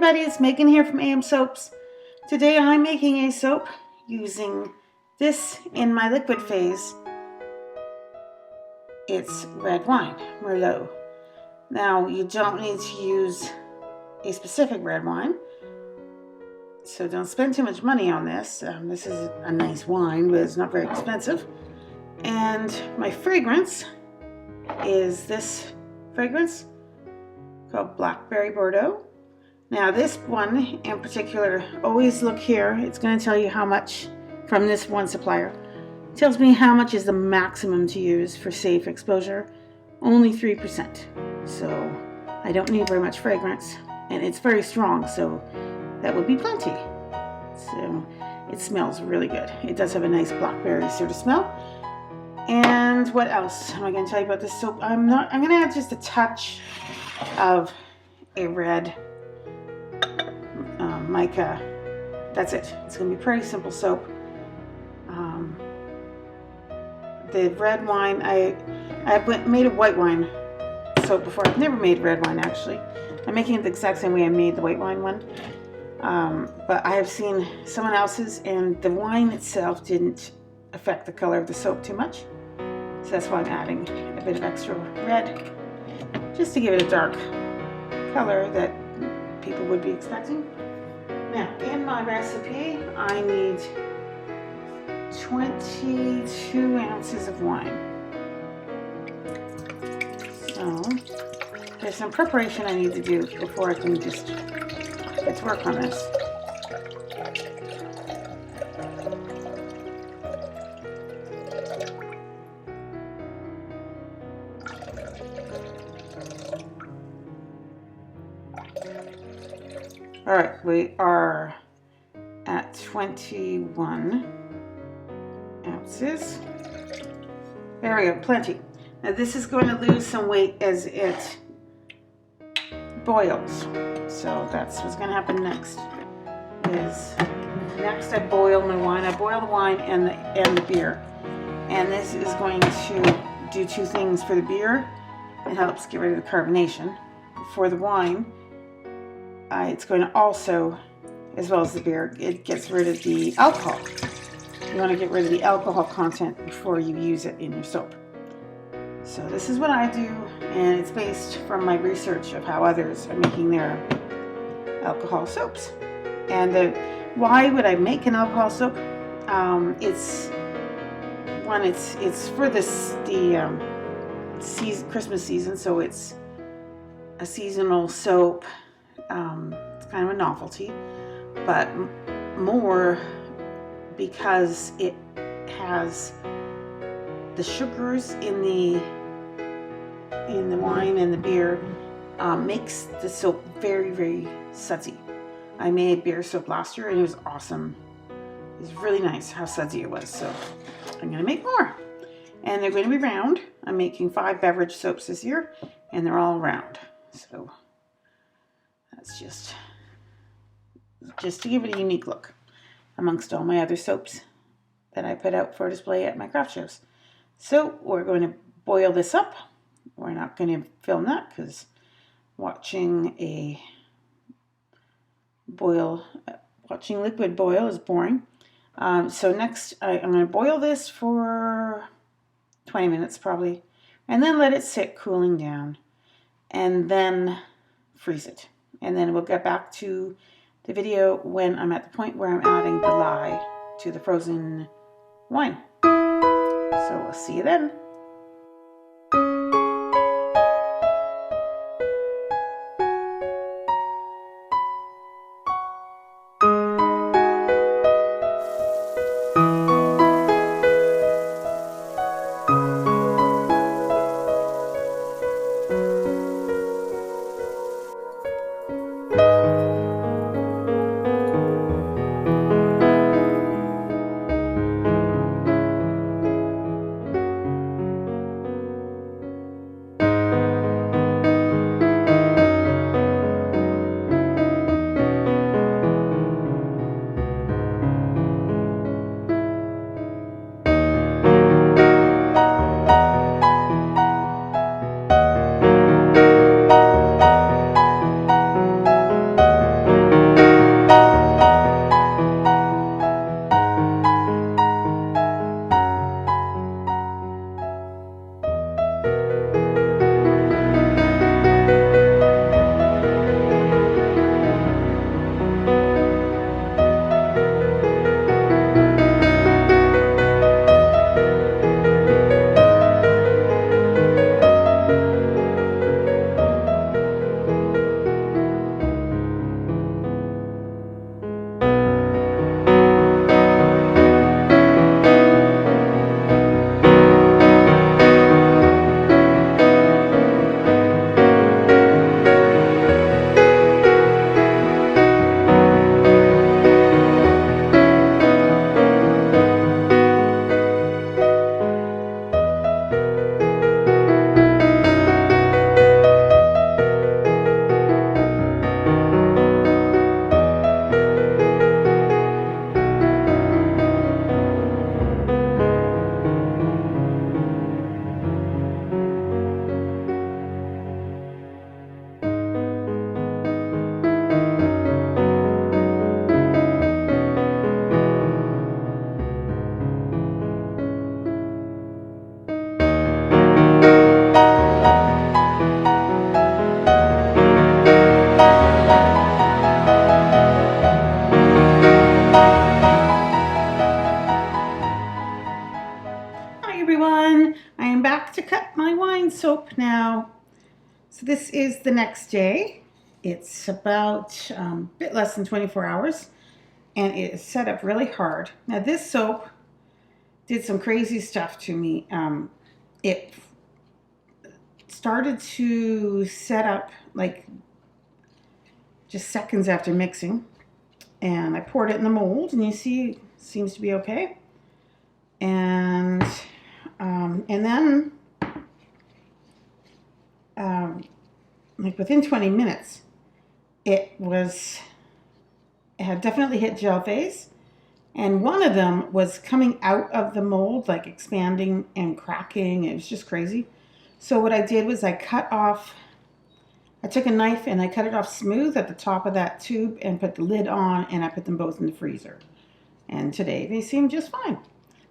everybody, it's Megan here from AM Soaps. Today I'm making a soap using this in my liquid phase. It's red wine, Merlot. Now you don't need to use a specific red wine, so don't spend too much money on this. This is a nice wine, but it's not very expensive. And my fragrance is this fragrance called Blackberry Bordeaux. Now this one in particular, always look here, it's going to tell you how much from this one supplier. It tells me how much is the maximum to use for safe exposure, only 3%. So I don't need very much fragrance, and it's very strong, so that would be plenty. So it smells really good. It does have a nice blackberry sort of smell. And what else am I going to tell you about this soap? I'm going to add just a touch of a red mica. That's it. It's going to be pretty simple soap. The red wine, I made a white wine soap before. I've never made red wine actually. I'm making it the exact same way I made the white wine one. But I have seen someone else's, and the wine itself didn't affect the color of the soap too much. So that's why I'm adding a bit of extra red, just to give it a dark color that people would be expecting. Now, in my recipe, I need 22 ounces of wine. So, there's some preparation I need to do before I can just get to work on this. All right, we are at 21 ounces. There we go, plenty. Now this is going to lose some weight as it boils. So that's what's going to happen next. Next I boil my wine. I boil the wine and the beer. And this is going to do two things for the beer. It helps get rid of the carbonation. For the wine, it's going to also, as well as the beer, it gets rid of the alcohol. You want to get rid of the alcohol content before you use it in your soap. So this is what I do, and it's based from my research of how others are making their alcohol soaps. And why would I make an alcohol soap? It's for the Christmas season, so it's a seasonal soap. It's kind of a novelty, but more because it has the sugars in the wine and the beer, makes the soap very, very sudsy. I made beer soap last year and it was awesome. It was really nice how sudsy it was, so I'm going to make more. And they're going to be round. I'm making 5 beverage soaps this year, and they're all round. So that's just to give it a unique look amongst all my other soaps that I put out for display at my craft shows. So we're going to boil this up. We're not going to film that because watching liquid boil is boring. So next I'm going to boil this for 20 minutes probably, and then let it sit cooling down, and then freeze it. And then we'll get back to the video when I'm at the point where I'm adding the lye to the frozen wine. So we'll see you then. soap now. So this is the next day. It's about a bit less than 24 hours, and it is set up really hard. Now this soap did some crazy stuff to me. It started to set up like just seconds after mixing, and I poured it in the mold, and you see it seems to be okay. And then like within 20 minutes, it had definitely hit gel phase, and one of them was coming out of the mold, like expanding and cracking. It was just crazy. So what I did was I took a knife and I cut it off smooth at the top of that tube and put the lid on, and I put them both in the freezer. And today they seem just fine.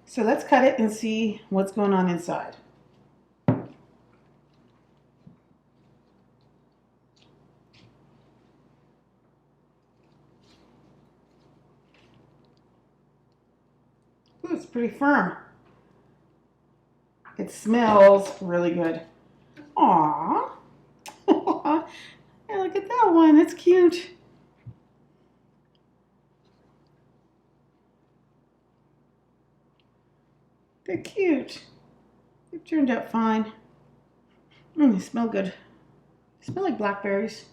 So let's cut it and see what's going on inside. Ooh, it's pretty firm. It smells really good. Aww. Hey, look at that one. That's cute. They're cute. They've turned out fine. They smell good. They smell like blackberries.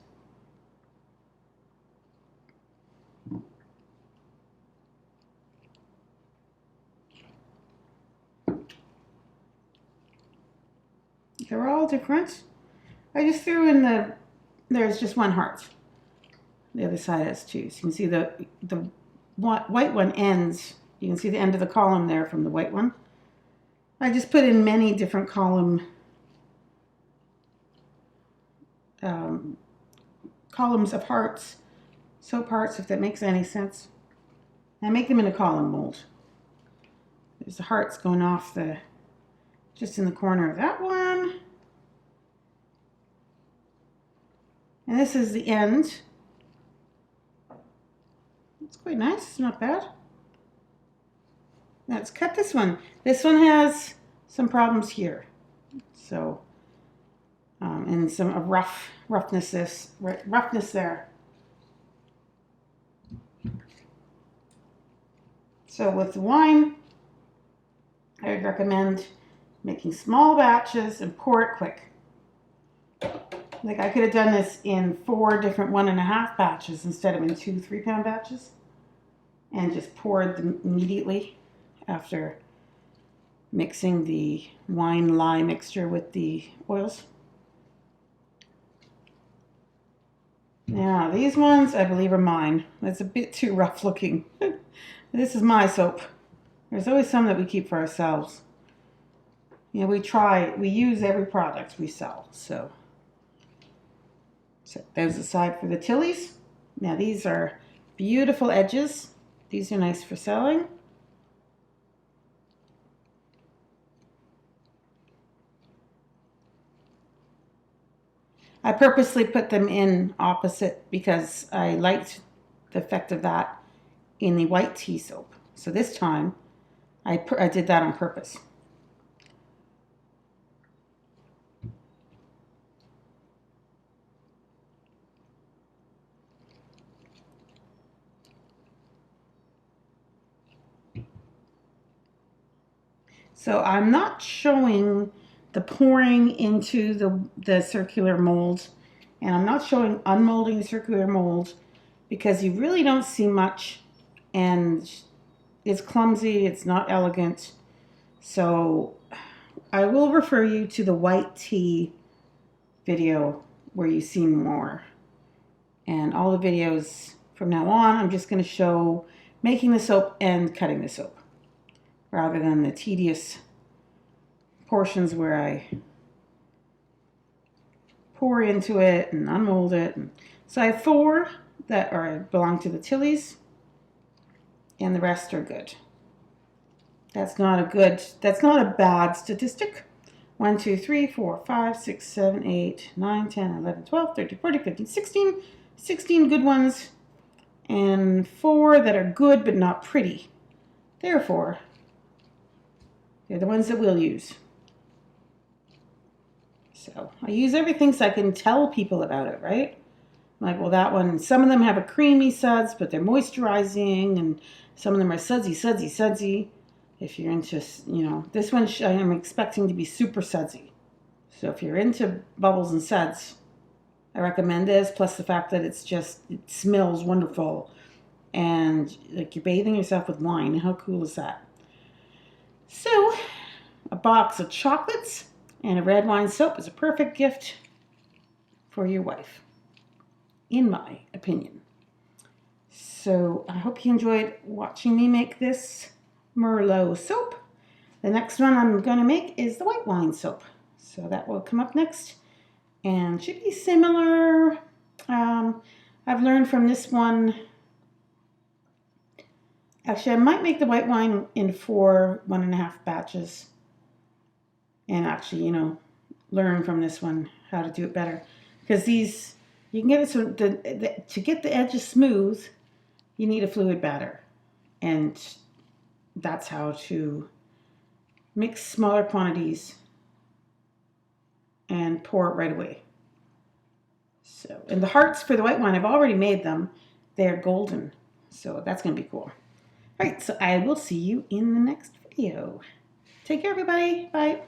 They're all different. I just threw in there's just one heart. The other side has two. So you can see the white one ends. You can see the end of the column there from the white one. I just put in many different columns of hearts, soap hearts, if that makes any sense. I make them in a column mold. There's the hearts going off just in the corner of that one. And this is the end. It's quite nice, it's not bad. Let's cut this one. This one has some problems here. So, and some roughness there. So with the wine, I would recommend making small batches and pour it quick. Like I could have done this in 4 different 1.5 batches instead of in 2 3-pound batches, and just poured them immediately after mixing the wine lye mixture with the oils. Now these ones I believe are mine. That's a bit too rough looking. This is my soap. There's always some that we keep for ourselves. You know, we use every product we sell. So set those aside for the tillies. Now these are beautiful edges. These are nice for selling. I purposely put them in opposite because I liked the effect of that in the white tea soap. So this time I did that on purpose. So I'm not showing the pouring into the circular mold, and I'm not showing unmolding the circular mold because you really don't see much, and it's clumsy, it's not elegant. So I will refer you to the white tea video where you see more. And all the videos from now on, I'm just going to show making the soap and cutting the soap, rather than the tedious portions where I pour into it and unmold it. So I have 4 that belong to the tillies, and the rest are good. That's not a bad statistic. 1, 2, 3, 4, 5, 6, 7, 8, 9, 10, 11, 12, 13, 14, 15, 16 good ones, and 4 that are good but not pretty. Therefore, they're the ones that we'll use. So I use everything so I can tell people about it, right? Like, well, that one, some of them have a creamy suds, but they're moisturizing, and some of them are sudsy. If you're into, this one I'm expecting to be super sudsy. So if you're into bubbles and suds, I recommend this, plus the fact that it smells wonderful, and like you're bathing yourself with wine. How cool is that? So a box of chocolates and a red wine soap is a perfect gift for your wife, in my opinion. So I hope you enjoyed watching me make this Merlot soap. The next one I'm going to make is the white wine soap. So that will come up next and should be similar. I've learned from this one. Actually, I might make the white wine in 4 1.5 batches. And actually, learn from this one how to do it better. Because these, you can get it so to get the edges smooth, you need a fluid batter. And that's how to mix smaller quantities and pour it right away. So, and the hearts for the white wine, I've already made them. They're golden. So that's going to be cool. All right, so I will see you in the next video. Take care, everybody. Bye.